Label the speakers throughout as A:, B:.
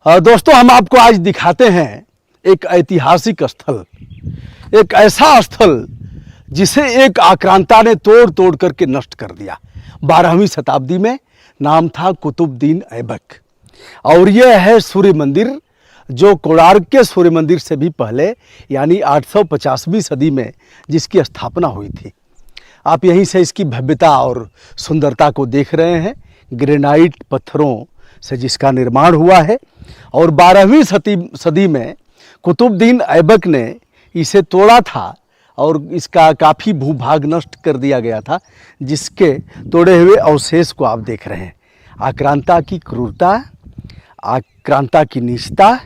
A: दोस्तों, हम आपको आज दिखाते हैं एक ऐतिहासिक स्थल, एक ऐसा स्थल जिसे एक आक्रांता ने तोड़ तोड़ करके नष्ट कर दिया। 12वीं शताब्दी में नाम था कुतुबुद्दीन ऐबक, और यह है सूर्य मंदिर जो कोणार्क के सूर्य मंदिर से भी पहले यानी 850वीं सदी में जिसकी स्थापना हुई थी। आप यहीं से इसकी भव्यता और सुंदरता को देख रहे हैं। ग्रेनाइट पत्थरों से जिसका निर्माण हुआ है, और 12वीं सदी में कुतुबुद्दीन ऐबक ने इसे तोड़ा था और इसका काफ़ी भूभाग नष्ट कर दिया गया था, जिसके तोड़े हुए अवशेष को आप देख रहे हैं। आक्रांता की क्रूरता, आक्रांता की नीचता,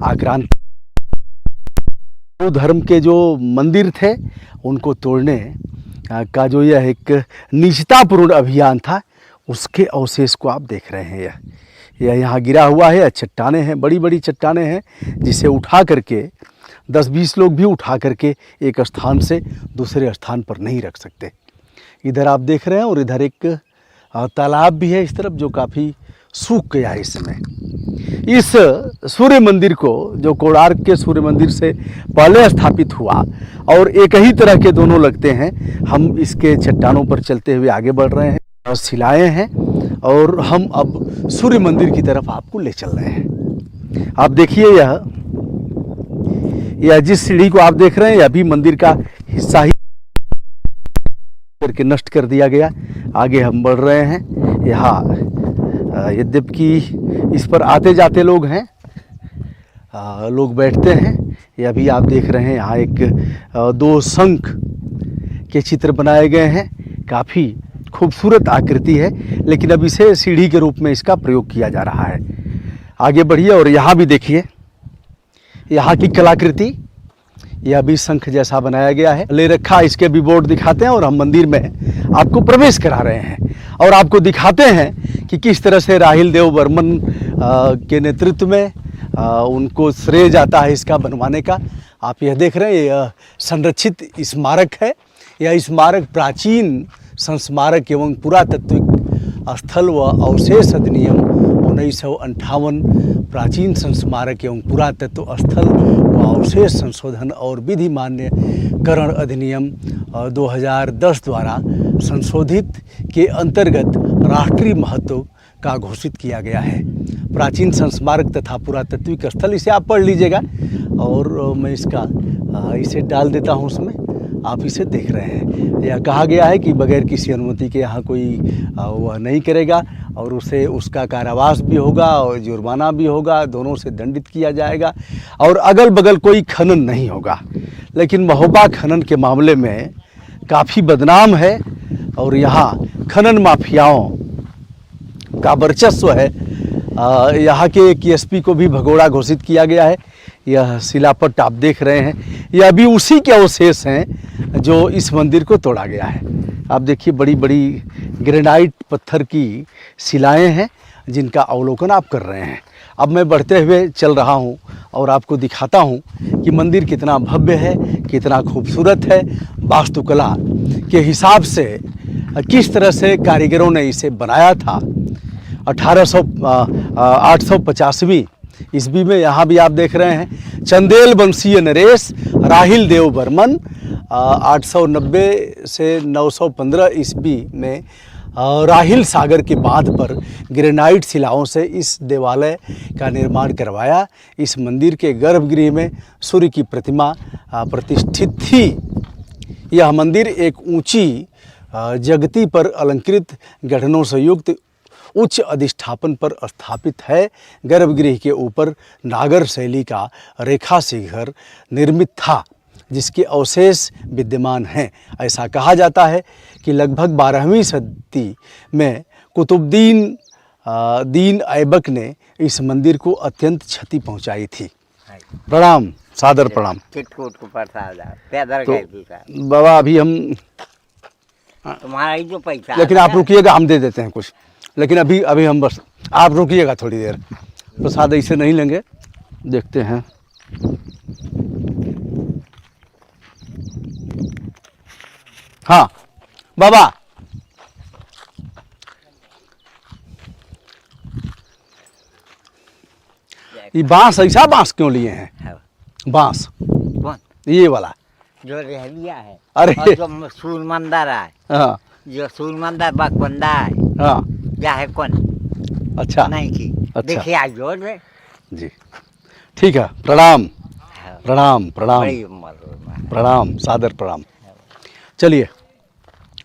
A: आक्रांता धर्म के जो मंदिर थे उनको तोड़ने का जो यह एक नीचतापूर्ण अभियान था, उसके अवशेष को आप देख रहे हैं। यह यहाँ गिरा हुआ है। चट्टानें हैं, बड़ी बड़ी चट्टानें हैं, जिसे उठा करके 10-20 लोग भी उठा करके एक स्थान से दूसरे स्थान पर नहीं रख सकते। इधर आप देख रहे हैं, और इधर एक तालाब भी है इस तरफ, जो काफ़ी सूख गया है इस समय। इस सूर्य मंदिर को, जो कोणार्क के सूर्य मंदिर से पहले स्थापित हुआ, और एक ही तरह के दोनों लगते हैं, हम इसके चट्टानों पर चलते हुए आगे बढ़ रहे हैं और शिलाएँ हैं, और हम अब सूर्य मंदिर की तरफ आपको ले चल रहे हैं। आप देखिए, यह जिस सीढ़ी को आप देख रहे हैं, यह भी मंदिर का हिस्सा ही करके नष्ट कर दिया गया। आगे हम बढ़ रहे हैं। यहाँ यद्यपि इस पर आते जाते लोग हैं, लोग बैठते हैं। यह भी आप देख रहे हैं, यहाँ एक 2 शंख के चित्र बनाए गए हैं। काफ़ी खूबसूरत आकृति है, लेकिन अब इसे सीढ़ी के रूप में इसका प्रयोग किया जा रहा है। आगे बढ़िए, और यहाँ भी देखिए, यहाँ की कलाकृति, यह भी शंख जैसा बनाया गया है, ले रखा। इसके भी बोर्ड दिखाते हैं, और हम मंदिर में आपको प्रवेश करा रहे हैं और आपको दिखाते हैं कि किस तरह से राहिल देव बर्मन के नेतृत्व में उनको श्रेय जाता है इसका बनवाने का। आप यह देख रहे हैं, यह संरक्षित स्मारक है। यह स्मारक प्राचीन संस्मारक एवं पुरातत्विक स्थल व अवशेष अधिनियम 1958, प्राचीन संस्मारक एवं पुरातत्व स्थल व अवशेष संशोधन और विधि मान्यकरण अधिनियम 2010 द्वारा संशोधित के अंतर्गत राष्ट्रीय महत्व का घोषित किया गया है। प्राचीन संस्मारक तथा पुरातत्विक स्थल, इसे आप पढ़ लीजिएगा, और मैं इसे डाल देता हूँ उसमें। आप इसे देख रहे हैं। यह कहा गया है कि बगैर किसी अनुमति के यहाँ कोई वह नहीं करेगा, और उसे उसका कारावास भी होगा और जुर्माना भी होगा, दोनों से दंडित किया जाएगा, और अगल बगल कोई खनन नहीं होगा। लेकिन महोबा खनन के मामले में काफ़ी बदनाम है, और यहाँ खनन माफियाओं का वर्चस्व है। यहाँ के एक एसपी को भी भगोड़ा घोषित किया गया है। यह शिलापट आप देख रहे हैं, यह भी उसी के अवशेष हैं जो इस मंदिर को तोड़ा गया है। आप देखिए, बड़ी बड़ी ग्रेनाइट पत्थर की शिलाएं हैं, जिनका अवलोकन आप कर रहे हैं। अब मैं बढ़ते हुए चल रहा हूं और आपको दिखाता हूं कि मंदिर कितना भव्य है, कितना खूबसूरत है। वास्तुकला के हिसाब से किस तरह से कारीगरों ने इसे बनाया था। 850वीं ईस्वी में, यहाँ भी आप देख रहे हैं, चंदेल वंशीय नरेश राहिल देव बर्मन 890 से 915 ईस्वी में राहिल सागर के बांध पर ग्रेनाइट शिलाओं से इस देवालय का निर्माण करवाया। इस मंदिर के गर्भगृह में सूर्य की प्रतिमा प्रतिष्ठित थी। यह मंदिर एक ऊंची जगती पर अलंकृत गढ़नों से युक्त उच्च अधिष्ठापन पर स्थापित है। गर्भगृह के ऊपर नागर शैली का रेखा शिखर निर्मित था, जिसके अवशेष विद्यमान हैं। ऐसा कहा जाता है कि लगभग 12वीं सदी में कुतुबुद्दीन ऐबक ने इस मंदिर को अत्यंत क्षति पहुंचाई थी। प्रणाम, सादर प्रणाम। तो बाबा, अभी हम
B: तुम्हारा ही जो पैसा,
A: लेकिन आप रुकिएगा, हम दे देते हैं कुछ, लेकिन अभी हम बस, आप रुकिएगा थोड़ी देर। प्रसाद ऐसे नहीं लेंगे, देखते हैं। हाँ बाबा, ये बांस ऐसा बांस क्यों लिए हैं?
B: हाँ।
A: बांस
B: कौन
A: ये वाला?
B: जो रहलिया है
A: अरे
B: और जो सूर मंदिर है,
A: हाँ
B: जो सूर मंदिर बकबंदा है,
A: हाँ
B: क्या है कौन
A: अच्छा
B: नहीं की
A: अच्छा।
B: देखिए आज जोर में
A: जी ठीक है, प्रणाम
B: हाँ,
A: प्रणाम प्रणाम
B: बड़ी उम्र में।
A: प्रणाम, सादर प्रणाम। चलिए,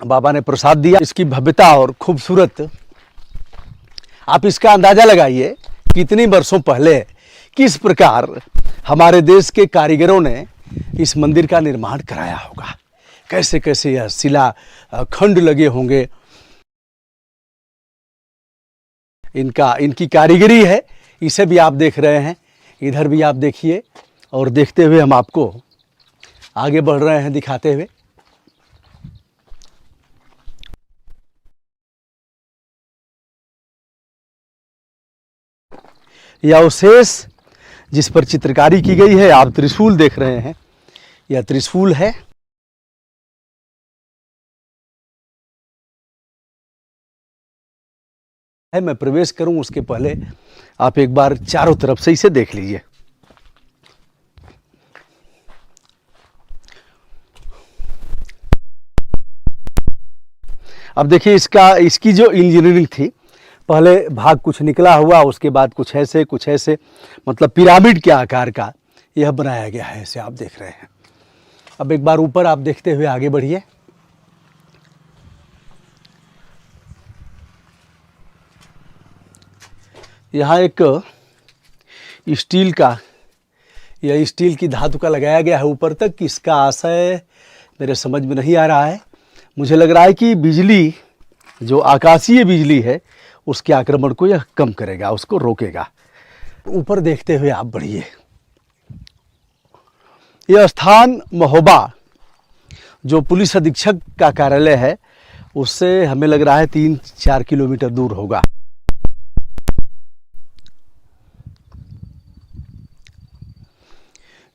A: बाबा ने प्रसाद दिया, इसकी भव्यता और खूबसूरत आप इसका अंदाजा लगाइए कितनी वर्षों पहले किस प्रकार हमारे देश के कारीगरों ने इस मंदिर का निर्माण कराया होगा, कैसे कैसे यह शिला खंड लगे होंगे। इनकी कारीगरी है, इसे भी आप देख रहे हैं, इधर भी आप देखिए, और देखते हुए हम आपको आगे बढ़ रहे हैं दिखाते हुए। यह अवशेष जिस पर चित्रकारी की गई है, आप त्रिशूल देख रहे हैं, यह त्रिशूल है। मैं प्रवेश करूं उसके पहले आप एक बार चारों तरफ से इसे देख लीजिए। अब देखिए इसकी जो इंजीनियरिंग थी, पहले भाग कुछ निकला हुआ, उसके बाद कुछ ऐसे मतलब पिरामिड के आकार का यह बनाया गया है, इसे आप देख रहे हैं। अब एक बार ऊपर आप देखते हुए आगे बढ़िए। यहाँ एक स्टील का, यह स्टील की धातु का लगाया गया है ऊपर तक। इसका आशय मेरे समझ में नहीं आ रहा है। मुझे लग रहा है कि बिजली, जो आकाशीय बिजली है, उसके आक्रमण को यह कम करेगा, उसको रोकेगा। ऊपर देखते हुए आप बढ़िए। यह स्थान महोबा, जो पुलिस अधीक्षक का कार्यालय है, उससे हमें लग रहा है 3-4 किलोमीटर दूर होगा।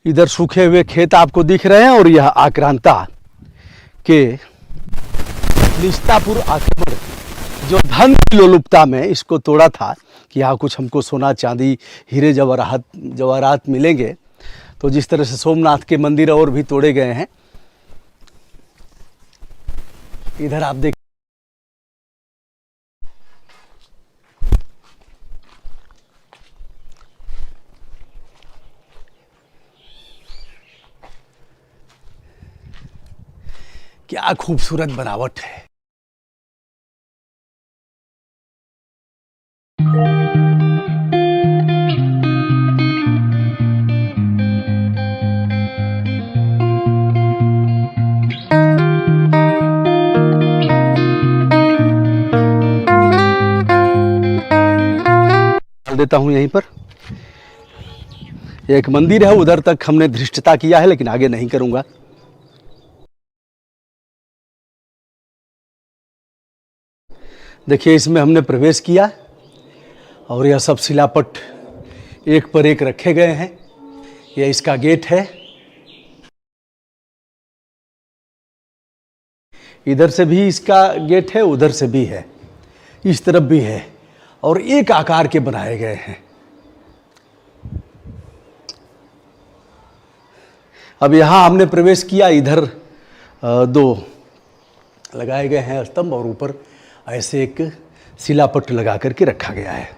A: इधर सूखे हुए खेत आपको दिख रहे हैं, और यह आक्रांता के निस्तापुर आक्रमण, जो धन की लोलुपता में इसको तोड़ा था कि यहाँ कुछ हमको सोना चांदी हीरे जवाहरात मिलेंगे, तो जिस तरह से सोमनाथ के मंदिर और भी तोड़े गए हैं। इधर आप देख, क्या खूबसूरत बनावट है। डाल देता हूं यहीं पर। एक मंदिर है, उधर तक हमने धृष्टता किया है, लेकिन आगे नहीं करूंगा। देखिए, इसमें हमने प्रवेश किया और यह सब शिलापट एक पर एक रखे गए हैं। यह इसका गेट है। इधर से भी इसका गेट है, उधर से भी है, इस तरफ भी है, और एक आकार के बनाए गए हैं। अब यहाँ हमने प्रवेश किया, इधर 2 लगाए गए हैं स्तंभ, और ऊपर ऐसे एक शिलापट लगा करके रखा गया है।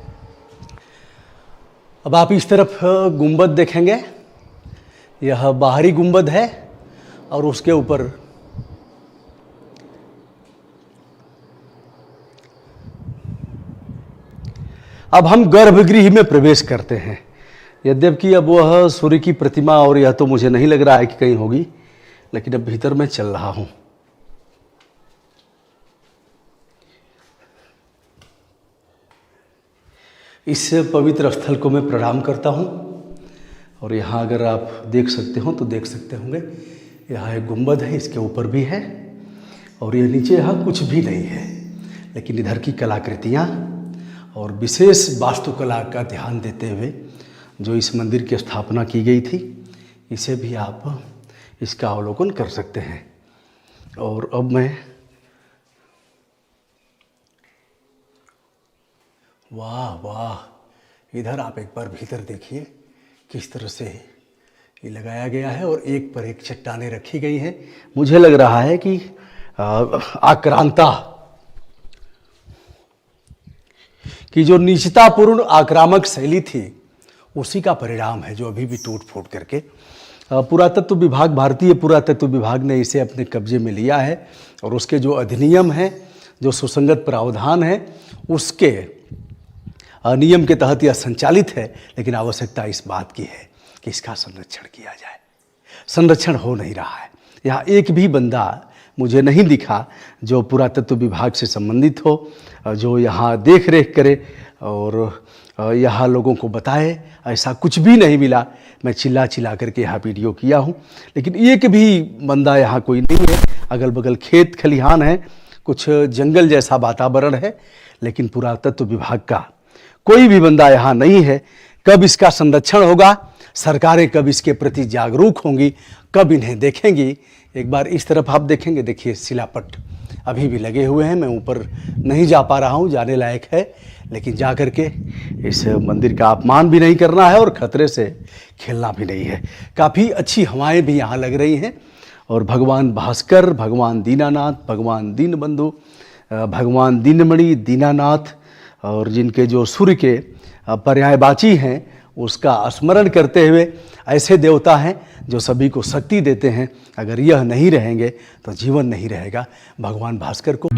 A: अब आप इस तरफ गुंबद देखेंगे, यह बाहरी गुंबद है, और उसके ऊपर अब हम गर्भगृह में प्रवेश करते हैं। यद्यपि अब वह सूर्य की प्रतिमा, और यह तो मुझे नहीं लग रहा है कि कहीं होगी, लेकिन अब भीतर मैं चल रहा हूं। इस पवित्र स्थल को मैं प्रणाम करता हूं। और यहाँ अगर आप देख सकते हो तो देख सकते होंगे, यहाँ एक गुंबद है, इसके ऊपर भी है, और ये नीचे यहाँ कुछ भी नहीं है, लेकिन इधर की कलाकृतियाँ और विशेष वास्तुकला का ध्यान देते हुए जो इस मंदिर की स्थापना की गई थी, इसे भी आप इसका अवलोकन कर सकते हैं। और अब मैं, वाह वाह, इधर आप एक बार भीतर देखिए किस तरह से ये लगाया गया है और एक पर एक चट्टानें रखी गई हैं। मुझे लग रहा है कि आक्रांता की जो नीचतापूर्ण आक्रामक शैली थी उसी का परिणाम है जो अभी भी टूट फूट करके पुरातत्व विभाग, भारतीय पुरातत्व विभाग ने इसे अपने कब्जे में लिया है और उसके जो अधिनियम हैं, जो सुसंगत प्रावधान है, उसके नियम के तहत यह संचालित है। लेकिन आवश्यकता इस बात की है कि इसका संरक्षण किया जाए। संरक्षण हो नहीं रहा है। यहाँ एक भी बंदा मुझे नहीं दिखा जो पुरातत्व विभाग से संबंधित हो, जो यहाँ देख रेख करे और यहाँ लोगों को बताए। ऐसा कुछ भी नहीं मिला। मैं चिल्ला चिल्ला करके यहाँ वीडियो किया हूँ, लेकिन एक भी बंदा यहाँ कोई नहीं है। अगल बगल खेत खलिहान है, कुछ जंगल जैसा वातावरण है, लेकिन पुरातत्व विभाग का कोई भी बंदा यहाँ नहीं है। कब इसका संरक्षण होगा, सरकारें कब इसके प्रति जागरूक होंगी, कब इन्हें देखेंगी। एक बार इस तरफ आप देखेंगे, देखिए शिलापट अभी भी लगे हुए हैं। मैं ऊपर नहीं जा पा रहा हूँ, जाने लायक है, लेकिन जा कर के इस मंदिर का अपमान भी नहीं करना है और खतरे से खेलना भी नहीं है। काफ़ी अच्छी हवाएं भी यहाँ लग रही हैं और भगवान भास्कर, भगवान दीनानाथ, भगवान दीनबंधु, भगवान दीनमणि, दीनानाथ और जिनके जो सूर्य के पर्यायवाची हैं उसका स्मरण करते हुए, ऐसे देवता हैं जो सभी को शक्ति देते हैं। अगर यह नहीं रहेंगे तो जीवन नहीं रहेगा। भगवान भास्कर को